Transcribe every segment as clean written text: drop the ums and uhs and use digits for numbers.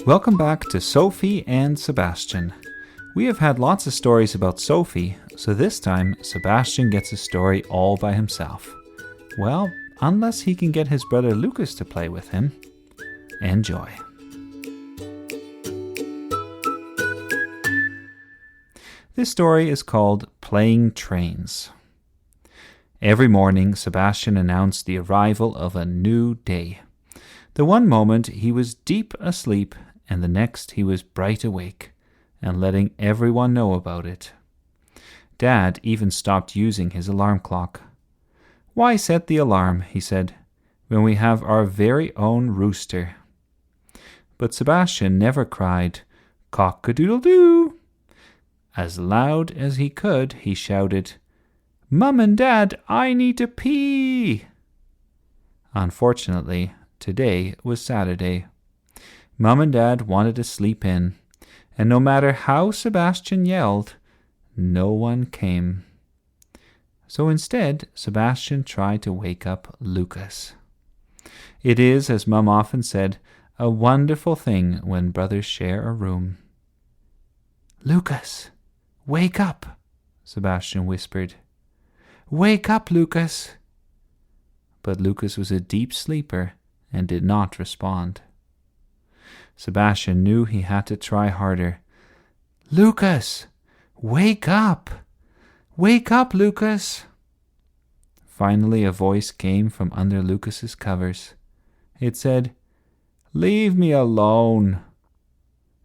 Welcome back to Sophie and Sebastian. We have had lots of stories about Sophie, so this time Sebastian gets a story all by himself. Well, unless he can get his brother Lucas to play with him. Enjoy. This story is called Playing Trains. Every morning, Sebastian announced the arrival of a new day. The one moment he was deep asleep, and the next he was bright awake, and letting everyone know about it. Dad even stopped using his alarm clock. "Why set the alarm," he said, "when we have our very own rooster?" But Sebastian never cried, "Cock-a-doodle-doo!" As loud as he could, he shouted, "Mum and Dad, I need to pee!" Unfortunately, today was Saturday. Mum and Dad wanted to sleep in, and no matter how Sebastian yelled, no one came. So instead, Sebastian tried to wake up Lucas. It is, as Mum often said, a wonderful thing when brothers share a room. "Lucas, wake up," Sebastian whispered. "Wake up, Lucas." But Lucas was a deep sleeper and did not respond. Sebastian knew he had to try harder. "Lucas, wake up! Wake up, Lucas!" Finally a voice came from under Lucas's covers. It said, "Leave me alone."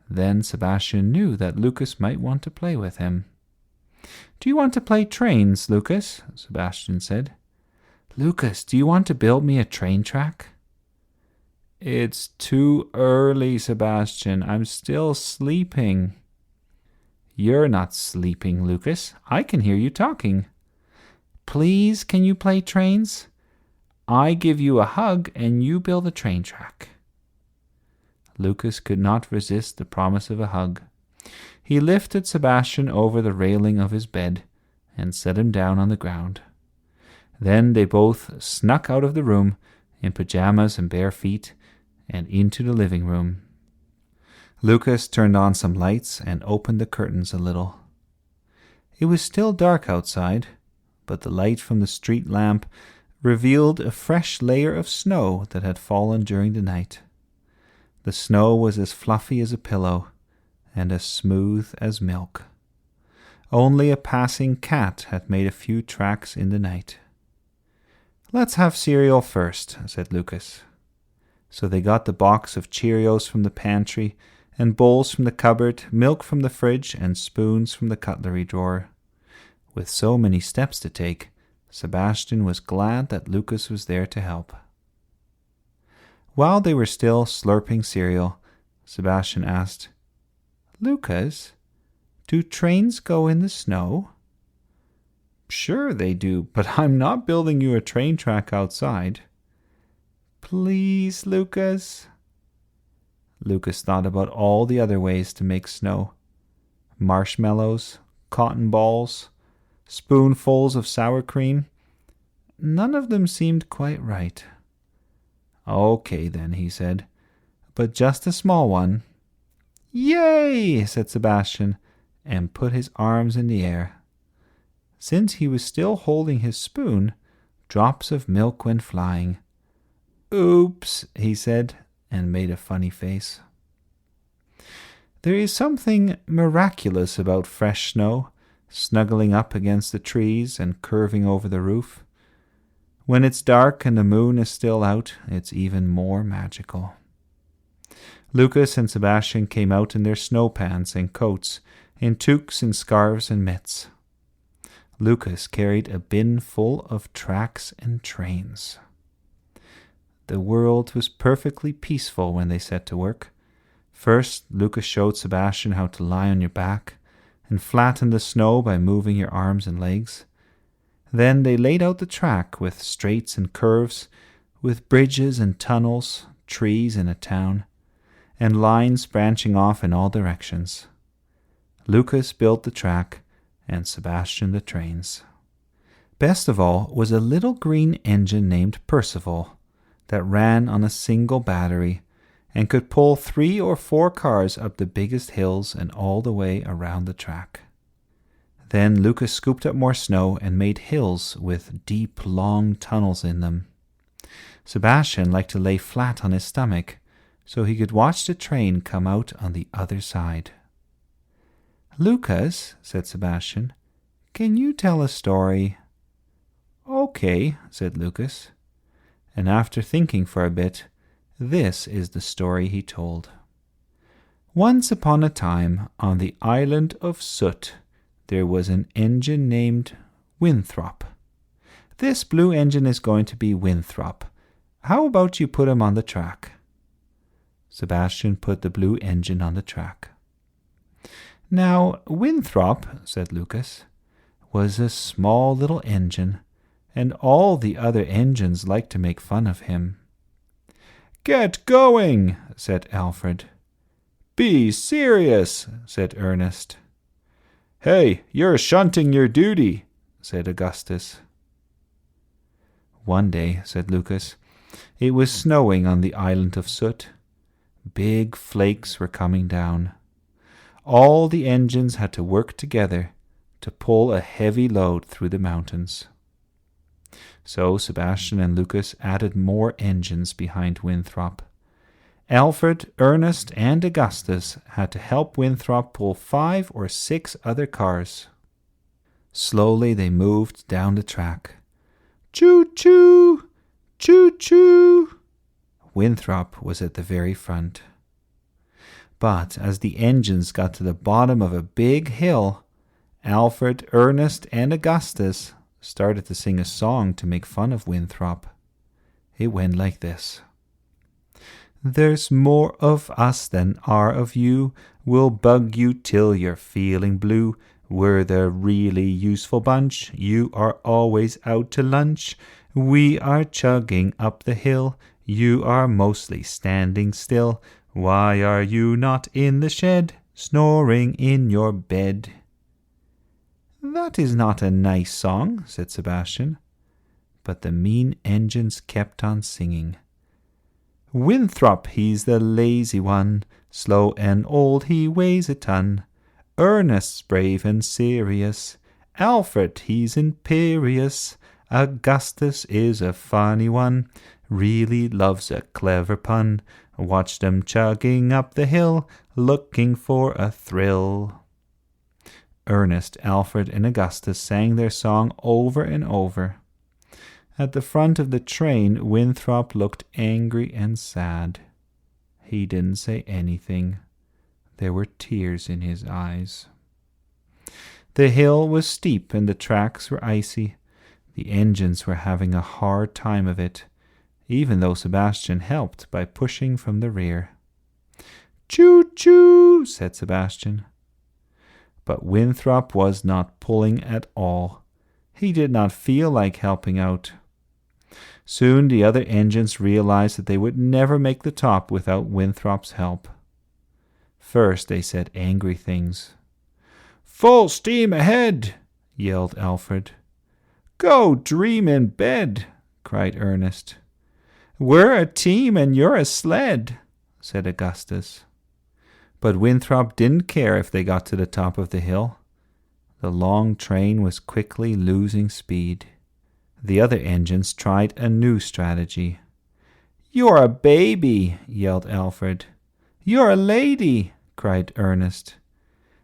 Then Sebastian knew that Lucas might want to play with him. "Do you want to play trains, Lucas?" Sebastian said. "Lucas, do you want to build me a train track?" "It's too early, Sebastian. I'm still sleeping." "You're not sleeping, Lucas. I can hear you talking." "Please, can you play trains? I give you a hug and you build a train track." Lucas could not resist the promise of a hug. He lifted Sebastian over the railing of his bed and set him down on the ground. Then they both snuck out of the room in pajamas and bare feet and into the living room. Lucas turned on some lights and opened the curtains a little. It was still dark outside, but the light from the street lamp revealed a fresh layer of snow that had fallen during the night. The snow was as fluffy as a pillow and as smooth as milk. Only a passing cat had made a few tracks in the night. "Let's have cereal first," said Lucas. So they got the box of Cheerios from the pantry, and bowls from the cupboard, milk from the fridge, and spoons from the cutlery drawer. With so many steps to take, Sebastian was glad that Lucas was there to help. While they were still slurping cereal, Sebastian asked, "Lucas, do trains go in the snow?" "Sure they do, but I'm not building you a train track outside." "Please, Lucas." Lucas thought about all the other ways to make snow. Marshmallows, cotton balls, spoonfuls of sour cream. None of them seemed quite right. "Okay then," he said, "but just a small one." "Yay!" said Sebastian, and put his arms in the air. Since he was still holding his spoon, drops of milk went flying. "Oops," he said, and made a funny face. There is something miraculous about fresh snow, snuggling up against the trees and curving over the roof. When it's dark and the moon is still out, it's even more magical. Lucas and Sebastian came out in their snow pants and coats, in toques and scarves and mitts. Lucas carried a bin full of tracks and trains. The world was perfectly peaceful when they set to work. First, Lucas showed Sebastian how to lie on your back and flatten the snow by moving your arms and legs. Then they laid out the track with straights and curves, with bridges and tunnels, trees and a town, and lines branching off in all directions. Lucas built the track and Sebastian the trains. Best of all was a little green engine named Percival that ran on a single battery and could pull 3 or 4 cars up the biggest hills and all the way around the track. Then Lucas scooped up more snow and made hills with deep, long tunnels in them. Sebastian liked to lay flat on his stomach so he could watch the train come out on the other side. "Lucas," said Sebastian, "can you tell a story?" "Okay," said Lucas. And after thinking for a bit, this is the story he told. Once upon a time, on the island of Soot, there was an engine named Winthrop. This blue engine is going to be Winthrop. How about you put him on the track? Sebastian put the blue engine on the track. Now, Winthrop, said Lucas, was a small little engine, and all the other engines liked to make fun of him. "Get going," said Alfred. "Be serious," said Ernest. "Hey, you're shunting your duty," said Augustus. One day, said Lucas, it was snowing on the island of Soot. Big flakes were coming down. All the engines had to work together to pull a heavy load through the mountains. So Sebastian and Lucas added more engines behind Winthrop. Alfred, Ernest, and Augustus had to help Winthrop pull 5 or 6 other cars. Slowly they moved down the track. Choo-choo! Choo-choo! Winthrop was at the very front. But as the engines got to the bottom of a big hill, Alfred, Ernest, and Augustus started to sing a song to make fun of Winthrop. It went like this. "There's more of us than are of you. We'll bug you till you're feeling blue. We're the really useful bunch. You are always out to lunch. We are chugging up the hill. You are mostly standing still. Why are you not in the shed, snoring in your bed?" "That is not a nice song," said Sebastian. But the mean engines kept on singing. "Winthrop, he's the lazy one. Slow and old, he weighs a ton. Ernest's brave and serious. Alfred, he's imperious. Augustus is a funny one. Really loves a clever pun. Watch them chugging up the hill, looking for a thrill." Ernest, Alfred, and Augustus sang their song over and over. At the front of the train, Winthrop looked angry and sad. He didn't say anything. There were tears in his eyes. The hill was steep and the tracks were icy. The engines were having a hard time of it, even though Sebastian helped by pushing from the rear. "Choo-choo," said Sebastian. But Winthrop was not pulling at all. He did not feel like helping out. Soon the other engines realized that they would never make the top without Winthrop's help. First they said angry things. "Full steam ahead," yelled Alfred. "Go dream in bed," cried Ernest. "We're a team and you're a sled," said Augustus. But Winthrop didn't care if they got to the top of the hill. The long train was quickly losing speed. The other engines tried a new strategy. "You're a baby," yelled Alfred. "You're a lady," cried Ernest.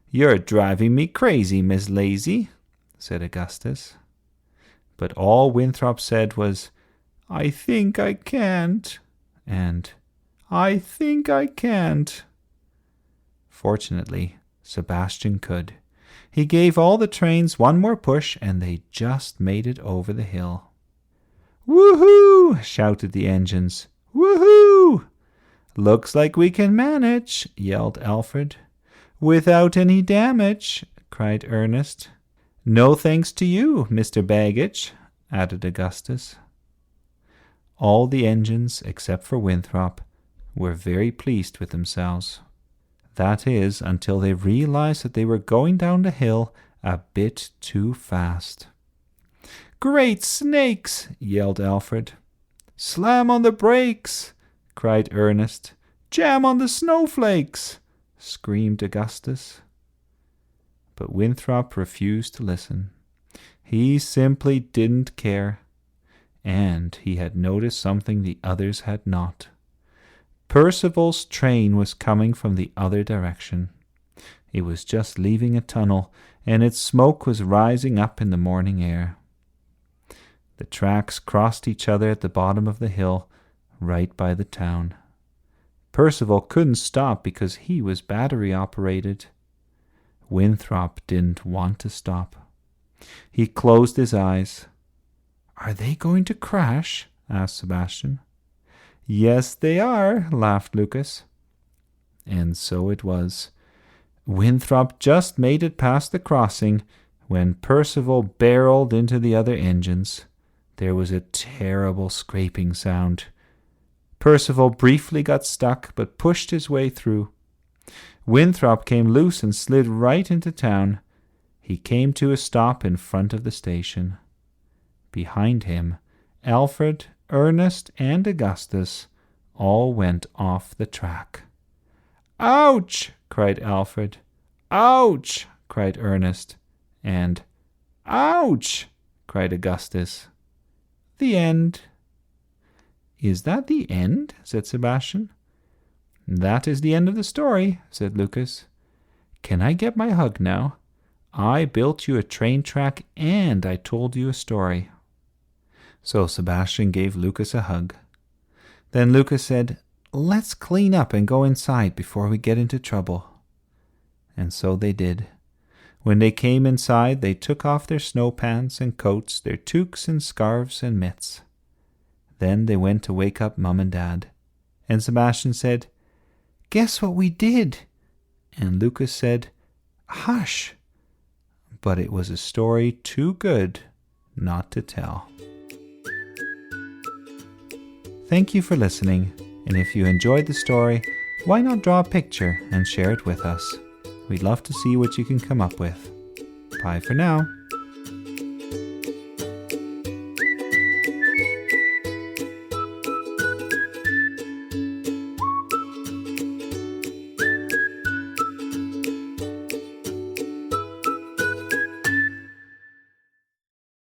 "You're driving me crazy, Miss Lazy," said Augustus. But all Winthrop said was, "I think I can't," and "I think I can't." Fortunately, Sebastian could. He gave all the trains one more push, and they just made it over the hill. "Woohoo!" shouted the engines. "Woohoo!" "Looks like we can manage," yelled Alfred. "Without any damage," cried Ernest. "No thanks to you, Mr. Baggage," added Augustus. All the engines, except for Winthrop, were very pleased with themselves. That is, until they realized that they were going down the hill a bit too fast. "Great snakes!" yelled Alfred. "Slam on the brakes!" cried Ernest. Jam on the snowflakes!" screamed Augustus. But Winthrop refused to listen. He simply didn't care. And he had noticed something the others had not. Percival's train was coming from the other direction. It was just leaving a tunnel, and its smoke was rising up in the morning air. The tracks crossed each other at the bottom of the hill, right by the town. Percival couldn't stop because he was battery-operated. Winthrop didn't want to stop. He closed his eyes. "Are they going to crash?" asked Sebastian. "Yes, they are," laughed Lucas. And so it was. Winthrop just made it past the crossing when Percival barreled into the other engines. There was a terrible scraping sound. Percival briefly got stuck, but pushed his way through. Winthrop came loose and slid right into town. He came to a stop in front of the station. Behind him, Alfred, Ernest, and Augustus all went off the track. "Ouch!" cried Alfred. "Ouch!" cried Ernest. And "Ouch!" cried Augustus. The end. "Is that the end?" said Sebastian. "That is the end of the story," said Lucas. "Can I get my hug now? I built you a train track and I told you a story." So Sebastian gave Lucas a hug. Then Lucas said, "Let's clean up and go inside before we get into trouble." And so they did. When they came inside, they took off their snow pants and coats, their toques and scarves and mitts. Then they went to wake up Mum and Dad. And Sebastian said, "Guess what we did?" And Lucas said, "Hush." But it was a story too good not to tell. Thank you for listening, and if you enjoyed the story, why not draw a picture and share it with us? We'd love to see what you can come up with. Bye for now.